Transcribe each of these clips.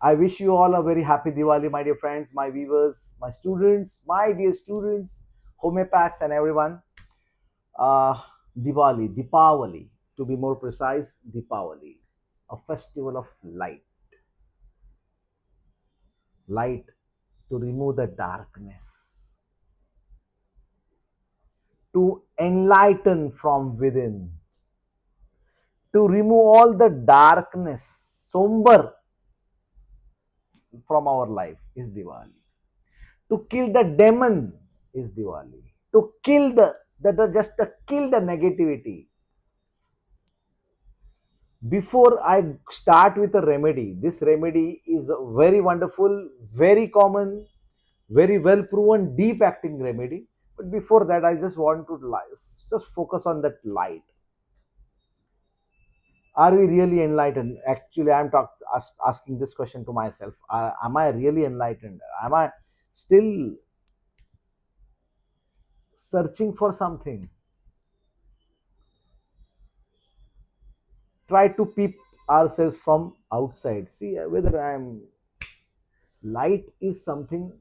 I wish you all a very happy Diwali, my dear friends, my viewers, my students, my dear students, homeopaths, and everyone. Uh, Diwali, to be more precise, Diwali, a festival of light, light to remove the darkness, to enlighten from within, to remove all the darkness, somber from our life is Diwali. To kill the demon is Diwali. To kill just to kill the negativity. Before I start with a remedy, this remedy is a very wonderful, very common, very well proven, deep acting remedy. But before that, I just want to just focus on that light. Are we really enlightened? Actually, asking this question to myself. Am I really enlightened? Am I still searching for something? Try to peep ourselves from outside. See whether I am. Light is something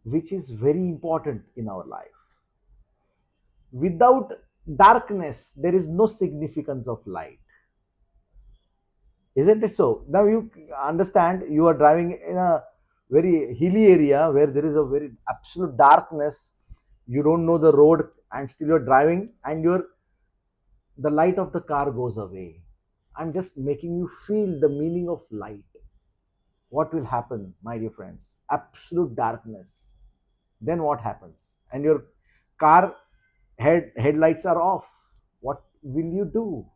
which is very important in our life. Without darkness, there is no significance of light. Isn't it so? Now you understand, you are driving in a very hilly area where there is a very absolute darkness. You don't know the road and still you're driving and the light of the car goes away. I'm just making you feel the meaning of light. What will happen, my dear friends? Absolute darkness. Then what happens? And your car headlights are off. What will you do?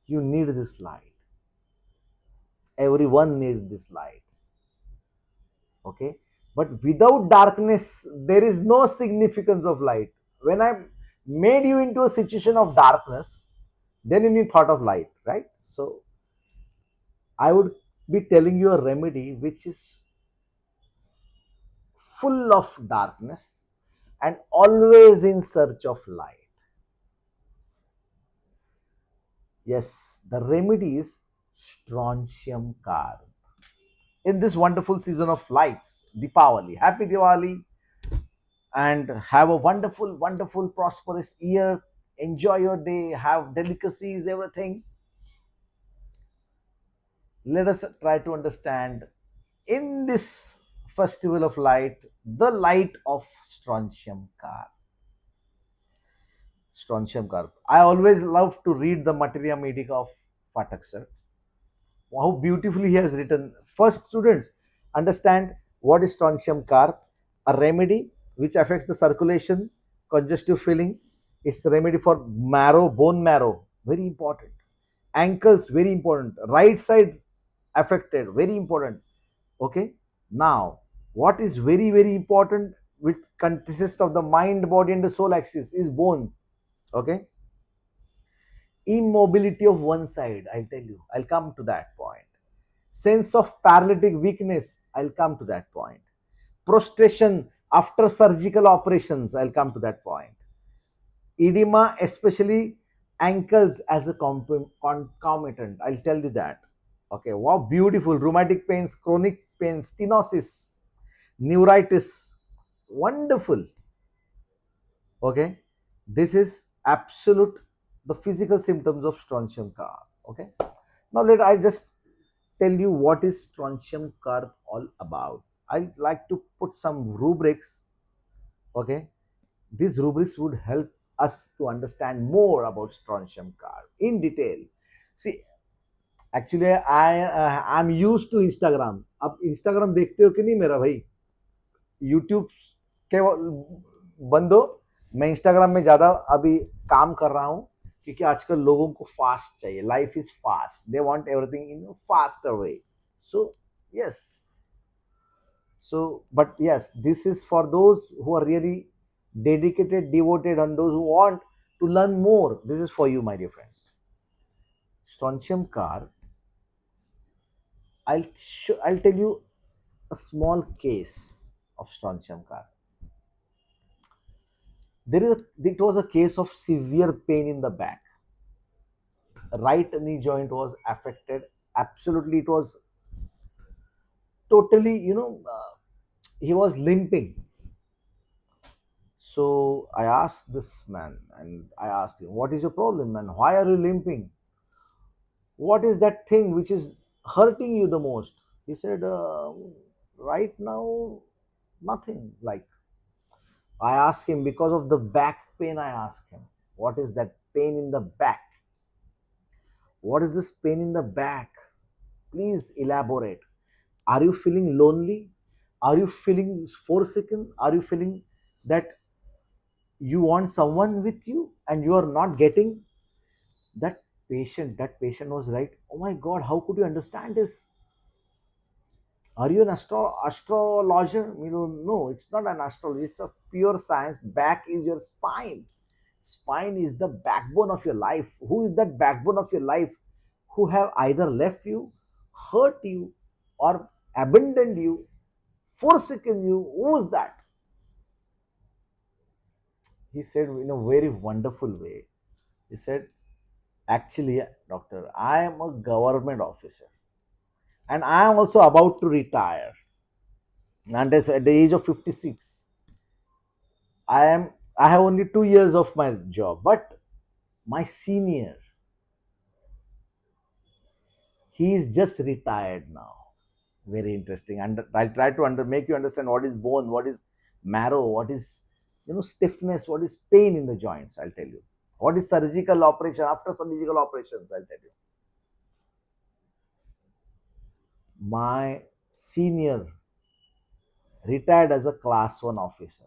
You need this light. Everyone needs this light. Okay? But without darkness, there is no significance of light. When I made you into a situation of darkness, then you need thought of light, right? So I would be telling you a remedy which is full of darkness and always in search of light. Yes, the remedy is Strontium Carb. In this wonderful season of lights, Diwali, happy Diwali, and have a wonderful, wonderful, prosperous year. Enjoy your day, have delicacies, everything. Let us try to understand in this festival of light the light of Strontium Carb. Strontium Carb. I always love to read the Materia Medica of Patak sir. How beautifully he has written. First, students, understand what is strontium carb, a remedy which affects the circulation, congestive feeling. It's a remedy for marrow, bone marrow, very important. Ankles, very important. Right side affected, very important. Okay. Now, what is very, very important, which consists of the mind, body, and the soul axis, is bone. Okay. Immobility of one side, I'll tell you. I'll come to that point. Sense of paralytic weakness, I'll come to that point. Prostration after surgical operations, I'll come to that point. Edema, especially ankles as a concomitant, I'll tell you that. Okay, wow, beautiful. Rheumatic pains, chronic pains, stenosis, neuritis, wonderful. Okay, this is absolute the physical symptoms of strontium carb. Okay, now let I just tell you what is strontium carb all about. I like to put some rubrics. Okay, these rubrics would help us to understand more about strontium carb in detail. See, actually I'm used to Instagram. अब Instagram देखते हो कि नहीं मेरा भाई? YouTube के बंद हो. मैं Instagram में ज़्यादा अभी काम कर रहा हूँ क्योंकि आजकल लोगों को फास्ट चाहिए. Life is fast. They want everything in faster way. So yes, but yes, this is for those who are really dedicated, devoted, and those who want to learn more. This is for you, my dear friends. Strontium carb. I'll tell you a small case of strontium carb. It was a case of severe pain in the back. Right knee joint was affected. Absolutely, it was totally, he was limping. So I asked this man and I asked him, "What is your problem, man? Why are you limping? What is that thing which is hurting you the most?" He said, "Right now, nothing." Like, I asked him because of the back pain. I asked him, "What is that pain in the back? What is this pain in the back? Please elaborate. Are you feeling lonely? Are you feeling forsaken? Are you feeling that you want someone with you and you are not getting?" That patient was right. "Oh my god, how could you understand this? Are you an astrologer?" No, it's not an astrology, it's a pure science. Back is your spine. Spine is the backbone of your life. Who is that backbone of your life? Who have either left you, hurt you, or abandoned you, forsaken you? Who is that? He said in a very wonderful way. He said, "Actually, doctor, I am a government officer and I am also about to retire. And at the age of 56, I have only 2 years of my job, but my senior, he is just retired now." Very interesting. And I'll try to make you understand what is bone, what is marrow, what is stiffness, what is pain in the joints. I'll tell you. What is surgical operation, after surgical operations, I'll tell you. My senior retired as a class 1 officer.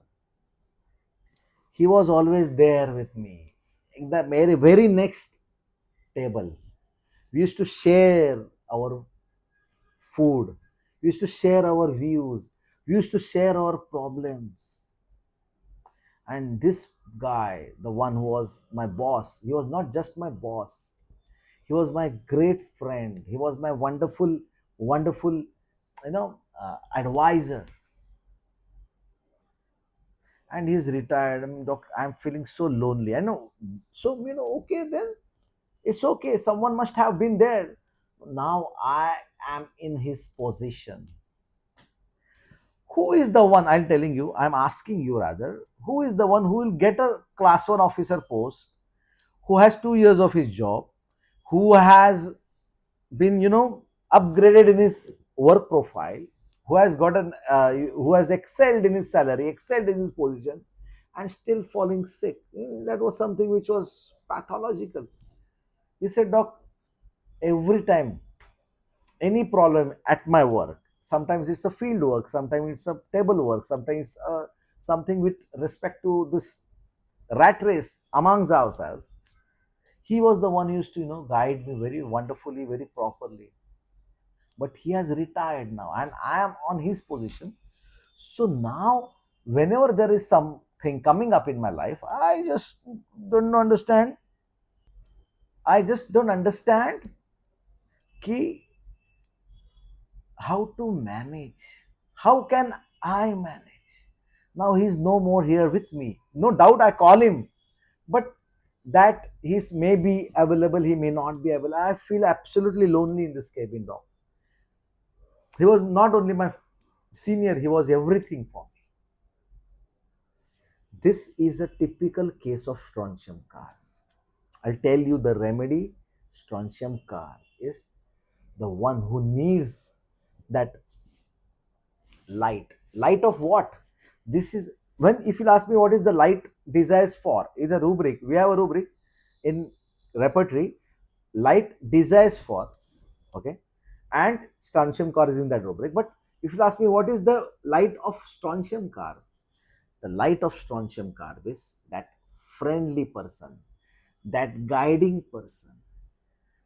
He was always there with me. In the very next table, we used to share our food, we used to share our views, we used to share our problems. And this guy, the one who was my boss, he was not just my boss, he was my great friend, he was my wonderful advisor. And he's retired. I mean, doc, I'm feeling so lonely, I know. So, okay, then it's okay, someone must have been there. Now I am in his position. Who is the one, I'm telling you, I'm asking you rather, who is the one who will get a class 1 officer post, who has 2 years of his job, who has been, upgraded in his work profile, who has gotten, who has excelled in his salary, excelled in his position, and still falling sick? That was something which was pathological. He said, "Doc, every time any problem at my work, sometimes it's a field work, sometimes it's a table work, sometimes something with respect to this rat race amongst ourselves, he was the one who used to guide me very wonderfully, very properly. But he has retired now and I am on his position. So now whenever there is something coming up in my life, don't understand I just don't understand ki how to manage. How can I manage? Now he's no more here with me. No doubt I call him, but that he's may be available, he may not be available. I feel absolutely lonely in this cabin, dog. He was not only my senior, he was everything for me. This is a typical case of strontium carb. I'll tell you the remedy. Strontium carb is the one who needs that light. Light of what? This is when, if you'll ask me what is the light desires for, in a rubric, we have a rubric in repertory, light desires for, okay, and strontium carb is in that rubric. But if you ask me what is the light of strontium carb, the light of strontium carb is that friendly person, that guiding person,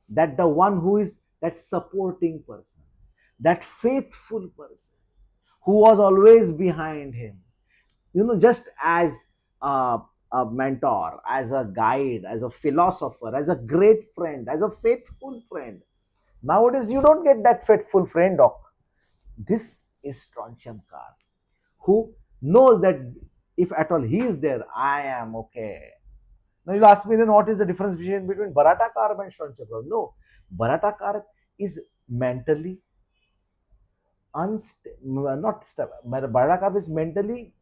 that the one who is that supporting person, that faithful person who was always behind him, just as a mentor, as a guide, as a philosopher, as a great friend, as a faithful friend. Nowadays, you don't get that faithful friend, doc. This is strontium carb, who knows that if at all he is there, I am okay. Now you'll ask me, then what is the difference between Barata carb and strontium carb? No, Barata carb is mentally, not Barakat is mentally,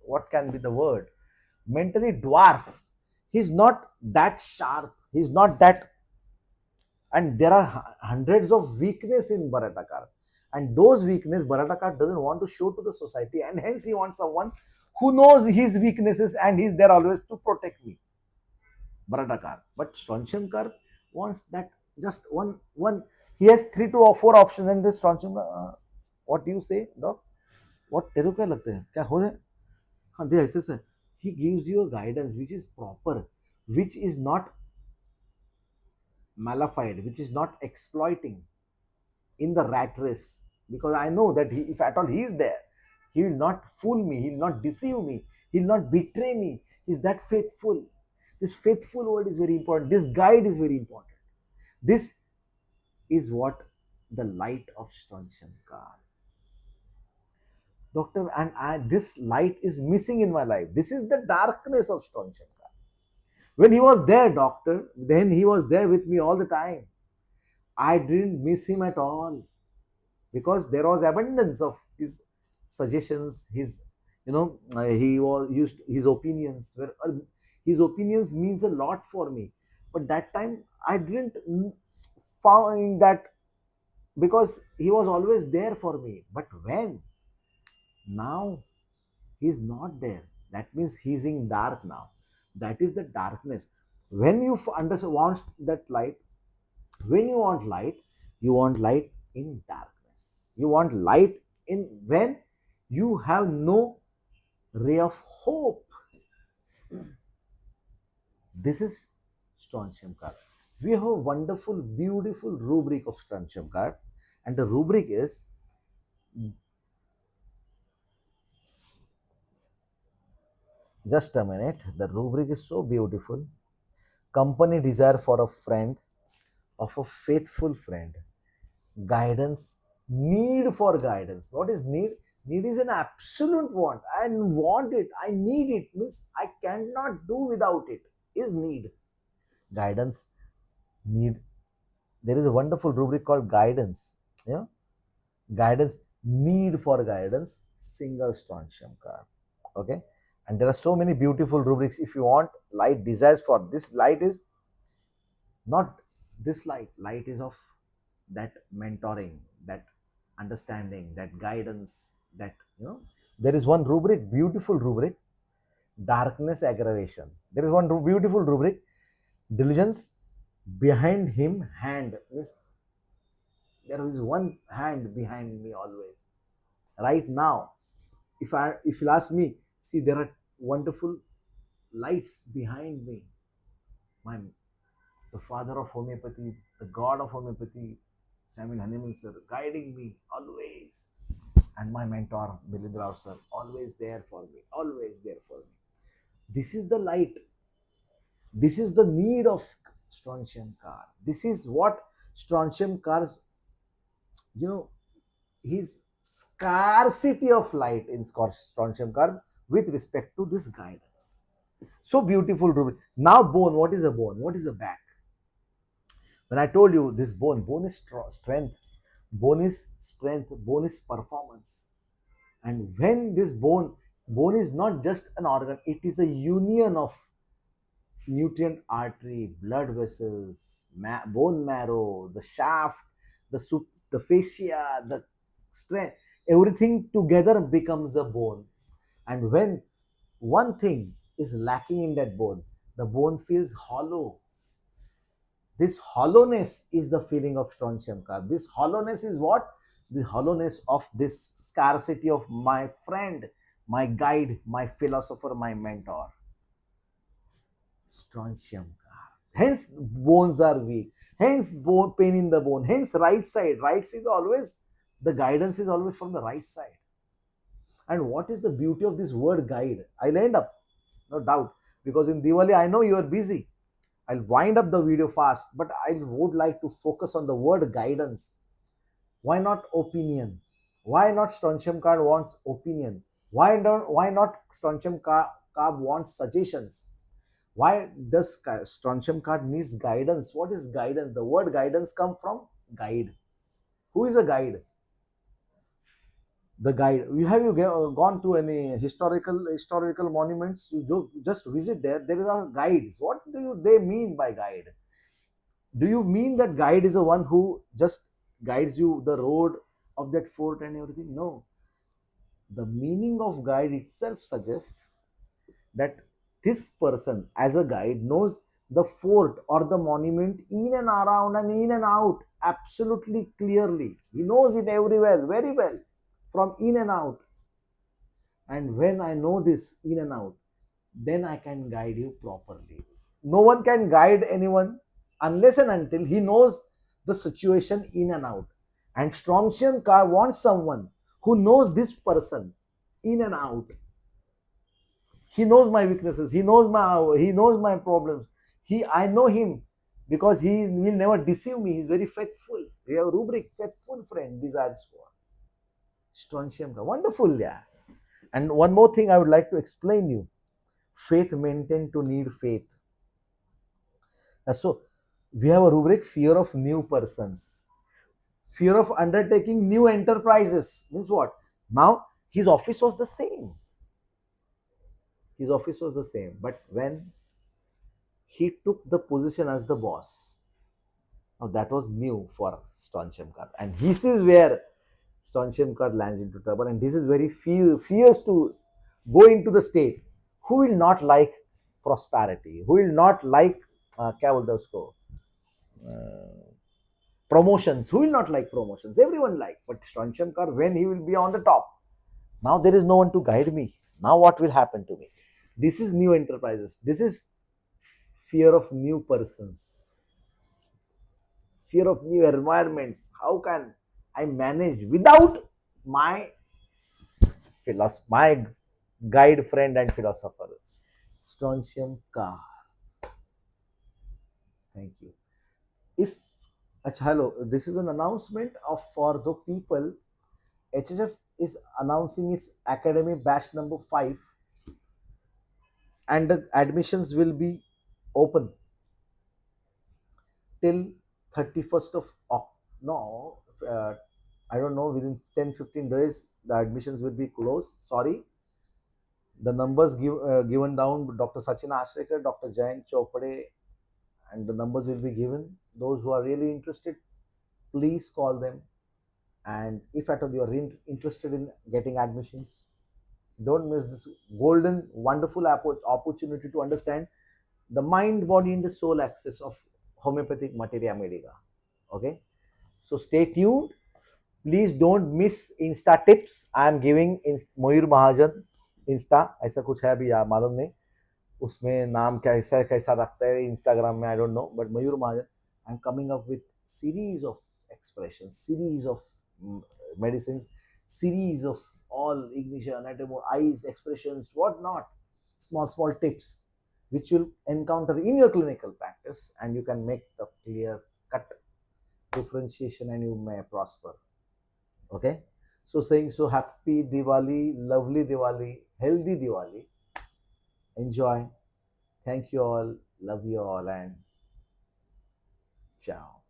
what can be the word? Mentally dwarf. He's not that sharp. He's not that, and there are hundreds of weakness in Baratakar, and those weakness Baratakar doesn't want to show to the society, and hence he wants someone who knows his weaknesses and he's there always to protect me. Baratakar. But Strontium Carb wants that just one. He has 3 to 4 options, and this Strontium. What do you say, doc? What तेरे को क्या लगता है क्या हो जाए हाँ दे ऐसे से he gives you a guidance which is proper, which is not malafide, which is not exploiting in the rat race, because I know that if at all he is there, he will not fool me, he will not deceive me, he will not betray me. He is that faithful. This faithful word is very important. This guide is very important. This is what the light of Strontium Carb. Doctor, and this light is missing in my life. This is the darkness of Strontium Carb. When he was there, doctor, then he was there with me all the time. I didn't miss him at all, because there was abundance of his suggestions, his, he was used his opinions were his opinions means a lot for me. But that time I didn't find that, because he was always there for me. But when now he's not there, that means he's in dark now. That is the darkness. When you understand want that light, when you want light in darkness. You want light in when you have no ray of hope. This is Strontium Carb. We have a wonderful, beautiful rubric of Strontium Carb, and the rubric is just a minute. The rubric is so beautiful. Company desire for a friend, of a faithful friend, guidance, need for guidance. What is need? Need is an absolute want. I want it, I need it, means I cannot do without it, is need. Guidance, need. There is a wonderful rubric called guidance. Guidance, need for guidance, single Strontium Carb. Okay, and there are so many beautiful rubrics. If you want light desires for this, light is not this light is of that mentoring, that understanding, that guidance, that there is one rubric, beautiful rubric, darkness aggravation. There is one beautiful rubric, diligence, behind him hand, means there is one hand behind me always. Right now, if you'll ask me, see, there are wonderful lights behind me. My The father of homeopathy, the god of homeopathy, Samuel Hahnemann sir, guiding me always, and my mentor Milind sir, always there for me, always there for me. This is the light. This is the need of Strontium Carb. This is what Strontium Carb's, his scarcity of light in Strontium Carb with respect to this guidance. So beautiful. Now bone, what is a bone? What is a back? When I told you this bone is strength, bone is strength, bone is performance. And when this bone is not just an organ, it is a union of nutrient artery, blood vessels, bone marrow, the shaft, the fascia, the strength, everything together becomes a bone. And when one thing is lacking in that bone, the bone feels hollow. This hollowness is the feeling of Strontium Carb. This hollowness is what? The hollowness of this scarcity of my friend, my guide, my philosopher, my mentor. Strontium Carb. Hence, bones are weak. Hence, pain in the bone. Hence, right side. Right side is always, the guidance is always from the right side. And what is the beauty of this word guide? I'll end up, no doubt, because in Diwali, I know you are busy. I'll wind up the video fast, but I would like to focus on the word guidance. Why not opinion? Why not Strontium Carb wants opinion? Why not Strontium Carb wants suggestions? Why does Strontium Carb needs guidance? What is guidance? The word guidance comes from guide. Who is a guide? The guide. Gone to any historical monuments? You just visit there. There are guides. What do they mean by guide? Do you mean that guide is the one who just guides you the road of that fort and everything? No. The meaning of guide itself suggests that this person, as a guide, knows the fort or the monument in and around and in and out absolutely clearly. He knows it everywhere very well, from in and out. And when I know this in and out, then I can guide you properly. No one can guide anyone unless and until he knows the situation in and out. And Strontium Carb wants someone who knows this person in and out. He knows my weaknesses. He knows my problems. I know him because he will never deceive me. He's very faithful. We have rubric faithful friend desires for. Strontium Carb. Wonderful, yeah. And one more thing I would like to explain you. Faith maintained to need faith. So we have a rubric fear of new persons, fear of undertaking new enterprises. Means what? Now his office was the same. His office was the same, but when he took the position as the boss, now that was new for Strontium Carb, and this is where Strontium Carb lands into trouble, and this is very fierce to go into the state. Who will not like prosperity? Who will not like promotions? Who will not like promotions? Everyone like, but Strontium Carb, when he will be on the top, now there is no one to guide me. Now what will happen to me? This is new enterprises. This is fear of new persons, fear of new environments. How can I manage without my my guide friend and philosopher, Strontium Carb? Thank you. If hello, this is an announcement of for the people. HSF is announcing its academy batch number 5, and the admissions will be open till 31st of no, I don't know, within 10-15 days the admissions will be closed. Sorry, the numbers given down, Dr. Sachin Ashrekar, Dr. Jayan Chopade, and the numbers will be given. Those who are really interested, please call them. And if at all you are interested in getting admissions, don't miss this golden, wonderful opportunity to understand the mind, body, and the soul axis of homeopathic materia medica. Okay, so stay tuned. Please don't miss Insta tips. I am giving in Mayur Mahajan Insta, ऐसा कुछ है अभी यार मालूम नहीं, उसमें नाम कैसा कैसा रखता है इंस्टाग्राम में, I don't know, but Mayur Mahajan I am coming up with series of expressions, series of medicines, series of all English anatomy, eyes, expressions, what not, small tips which you'll encounter in your clinical practice, and you can make the clear cut differentiation and you may prosper. Okay, so saying so, happy Diwali, lovely Diwali, healthy Diwali. Enjoy. Thank you all. Love you all, and ciao.